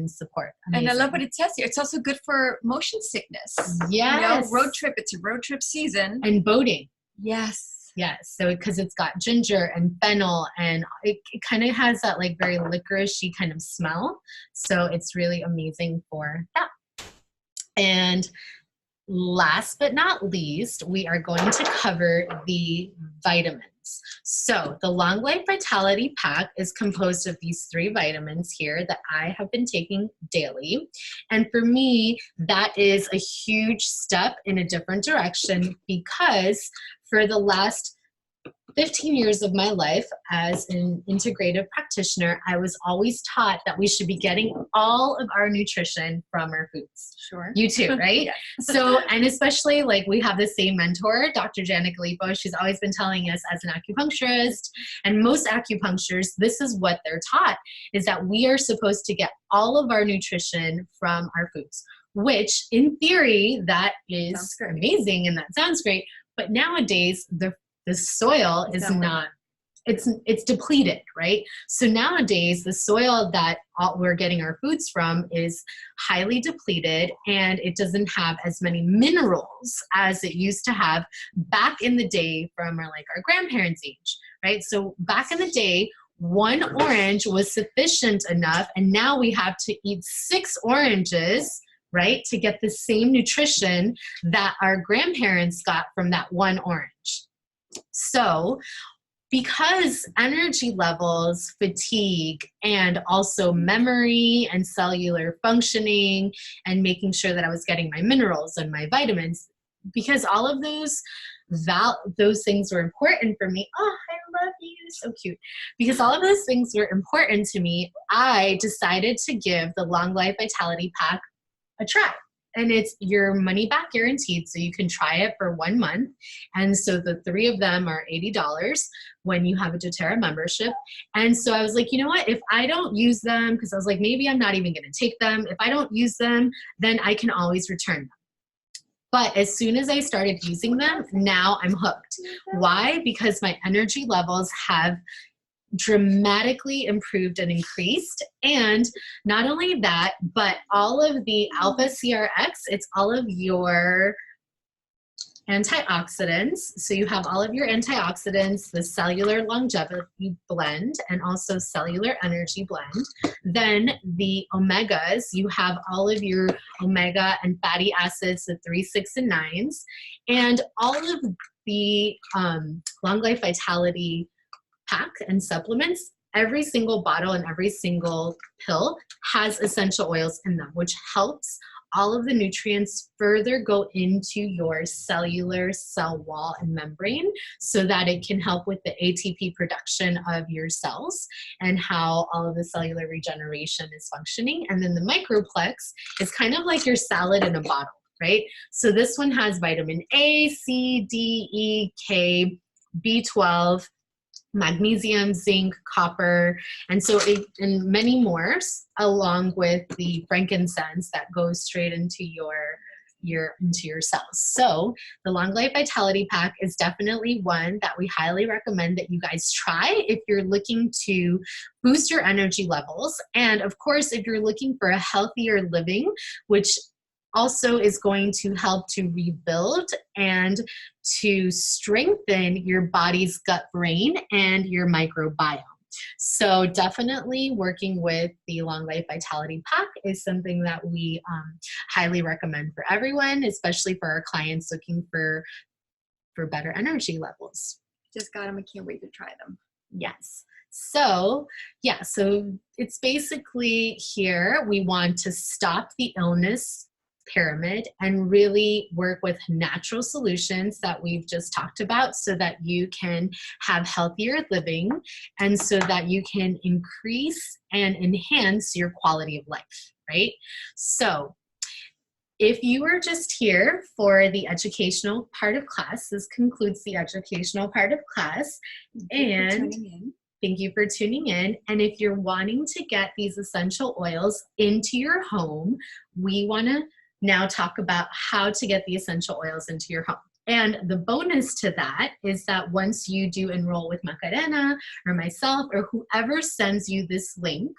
support. Amazing. And I love what it says here. It's also good for motion sickness. Yes. You know, road trip. It's a road trip season. And boating. Yes. Yes. So because it's got ginger and fennel and it kind of has that like very licoricey kind of smell. So it's really amazing for that. And last but not least, we are going to cover the vitamins. So the Long Life Vitality Pack is composed of these 3 vitamins here that I have been taking daily. And for me, that is a huge step in a different direction because for the last 15 years of my life as an integrative practitioner, I was always taught that we should be getting all of our nutrition from our foods. Sure. You too, right? Yeah. So, and especially like we have the same mentor, Dr. Janet Gallipo. She's always been telling us as an acupuncturist and most acupuncturists, this is what they're taught is that we are supposed to get all of our nutrition from our foods, which in theory, that is amazing and that sounds great. But nowadays, the soil is not, it's depleted, right? So nowadays, the soil that we're getting our foods from is highly depleted and it doesn't have as many minerals as it used to have back in the day from our grandparents' age, right? So back in the day, 1 orange was sufficient enough, and now we have to eat 6 oranges, right, to get the same nutrition that our grandparents got from that 1 orange. So because energy levels, fatigue, and also memory and cellular functioning and making sure that I was getting my minerals and my vitamins, because all of those things were important for me. Oh, I love you. So cute. Because all of those things were important to me, I decided to give the Long Life Vitality Pack a try. And it's your money back guaranteed. So you can try it for 1 month. And so the 3 of them are $80 when you have a Doterra membership. And so I was like, you know what, if I don't use them, because I was like, maybe I'm not even going to take them. If I don't use them, then I can always return them. But as soon as I started using them, now I'm hooked. Why? Because my energy levels have dramatically improved and increased. And not only that, but all of the alpha CRX, it's all of your antioxidants. So you have all of your antioxidants, the cellular longevity blend, and also cellular energy blend. Then the omegas, you have all of your omega and fatty acids, the 3, 6, and 9s, and all of the Long Life Vitality pack and supplements. Every single bottle and every single pill has essential oils in them, which helps all of the nutrients further go into your cellular cell wall and membrane so that it can help with the ATP production of your cells and how all of the cellular regeneration is functioning. And then the microplex is kind of like your salad in a bottle, right? So this one has vitamin A, C, D, E, K, B12, magnesium, zinc, copper, and so and many more, along with the frankincense that goes straight into your cells. So the Long Life Vitality Pack is definitely one that we highly recommend that you guys try if you're looking to boost your energy levels. And of course, if you're looking for a healthier living, which also is going to help to rebuild and to strengthen your body's gut brain and your microbiome. So definitely working with the Long Life Vitality Pack is something that we highly recommend for everyone, especially for our clients looking for better energy levels. Just got them. I can't wait to try them. Yes. So yeah, so it's basically here we want to stop the illness pyramid and really work with natural solutions that we've just talked about so that you can have healthier living and so that you can increase and enhance your quality of life, right? So if you were just here for the educational part of class, this concludes the educational part of class. And thank you for tuning in. And if you're wanting to get these essential oils into your home, we want to now talk about how to get the essential oils into your home. And the bonus to that is that once you do enroll with Macarena or myself or whoever sends you this link,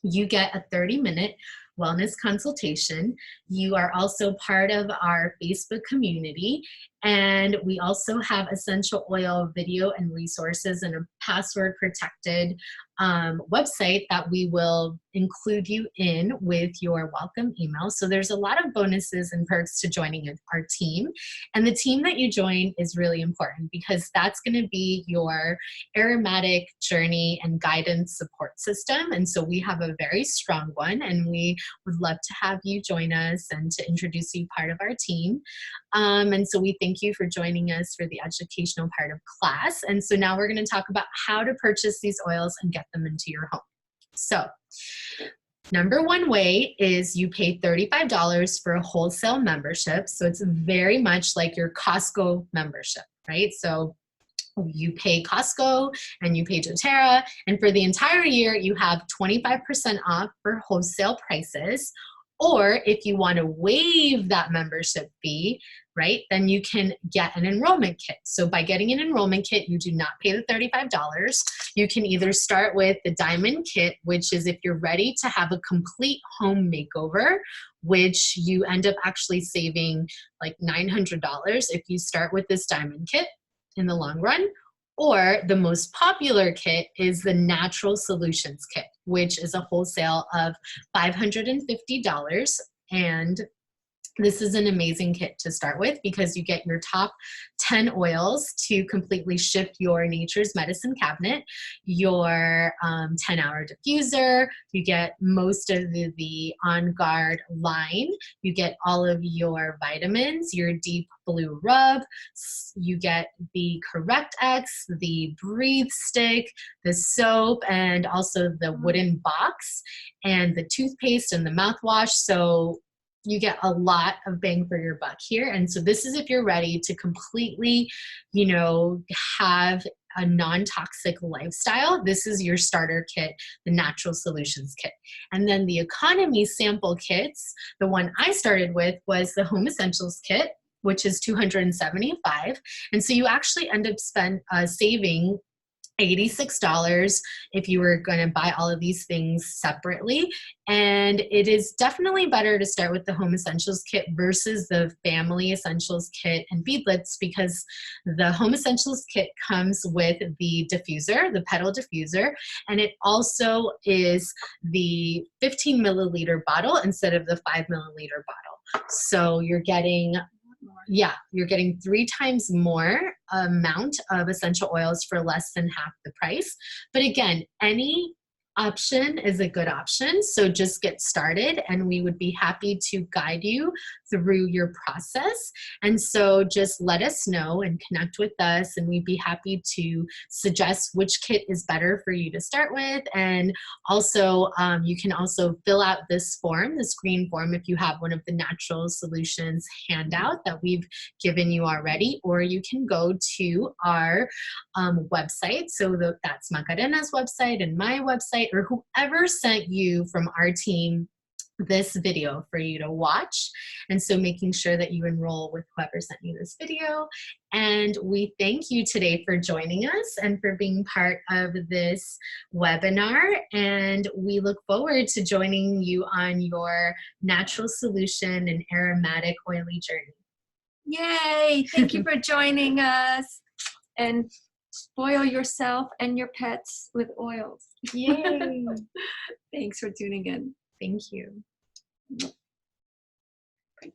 you get a 30-minute wellness consultation. You are also part of our Facebook community, and we also have essential oil video and resources and a password protected website that we will include you in with your welcome email. So there's a lot of bonuses and perks to joining our team. And the team that you join is really important because that's going to be your aromatic journey and guidance support system. And so we have a very strong one, and we would love to have you join us and to introduce you part of our team. And so we thank you for joining us for the educational part of class. And so now we're going to talk about how to purchase these oils and get them into your home. So number one way is you pay $35 for a wholesale membership. So it's very much like your Costco membership, right? So you pay Costco and you pay Doterra, and for the entire year you have 25% off for wholesale prices. Or if you want to waive that membership fee, right, then you can get an enrollment kit. So by getting an enrollment kit, you do not pay the $35. You can either start with the diamond kit, which is if you're ready to have a complete home makeover, which you end up actually saving like $900 if you start with this diamond kit in the long run. Or the most popular kit is the Natural Solutions Kit, which is a wholesale of $550. And this is an amazing kit to start with because you get your top 10 oils to completely shift your nature's medicine cabinet, your 10-hour diffuser, you get most of the On Guard line, you get all of your vitamins, your deep blue rub, you get the Correct X, the Breathe Stick, the soap, and also the wooden box, and the toothpaste and the mouthwash. So you get a lot of bang for your buck here. And so this is if you're ready to completely, you know, have a non-toxic lifestyle. This is your starter kit, the Natural Solutions Kit. And then the economy sample kits, the one I started with was the Home Essentials Kit, which is $275. And so you actually end up saving $86 if you were going to buy all of these things separately. And it is definitely better to start with the Home Essentials Kit versus the Family Essentials Kit and beadlets, because the Home Essentials Kit comes with the diffuser, the petal diffuser, and it also is the 15 milliliter bottle instead of the 5 milliliter bottle. So you're getting you're getting 3 times more amount of essential oils for less than half the price. But again, any option is a good option. So just get started and we would be happy to guide you through your process. And so just let us know and connect with us, and we'd be happy to suggest which kit is better for you to start with. And also you can also fill out this form, this green form, if you have one of the Natural Solutions handout that we've given you already, or you can go to our website. So that's Macarena's website and my website, or whoever sent you from our team this video for you to watch. And so making sure that you enroll with whoever sent you this video. And we thank you today for joining us and for being part of this webinar. And we look forward to joining you on your natural solution and aromatic oily journey. Yay! Thank you for joining us. And spoil yourself and your pets with oils. Yay! Thanks for tuning in. Thank you. Great.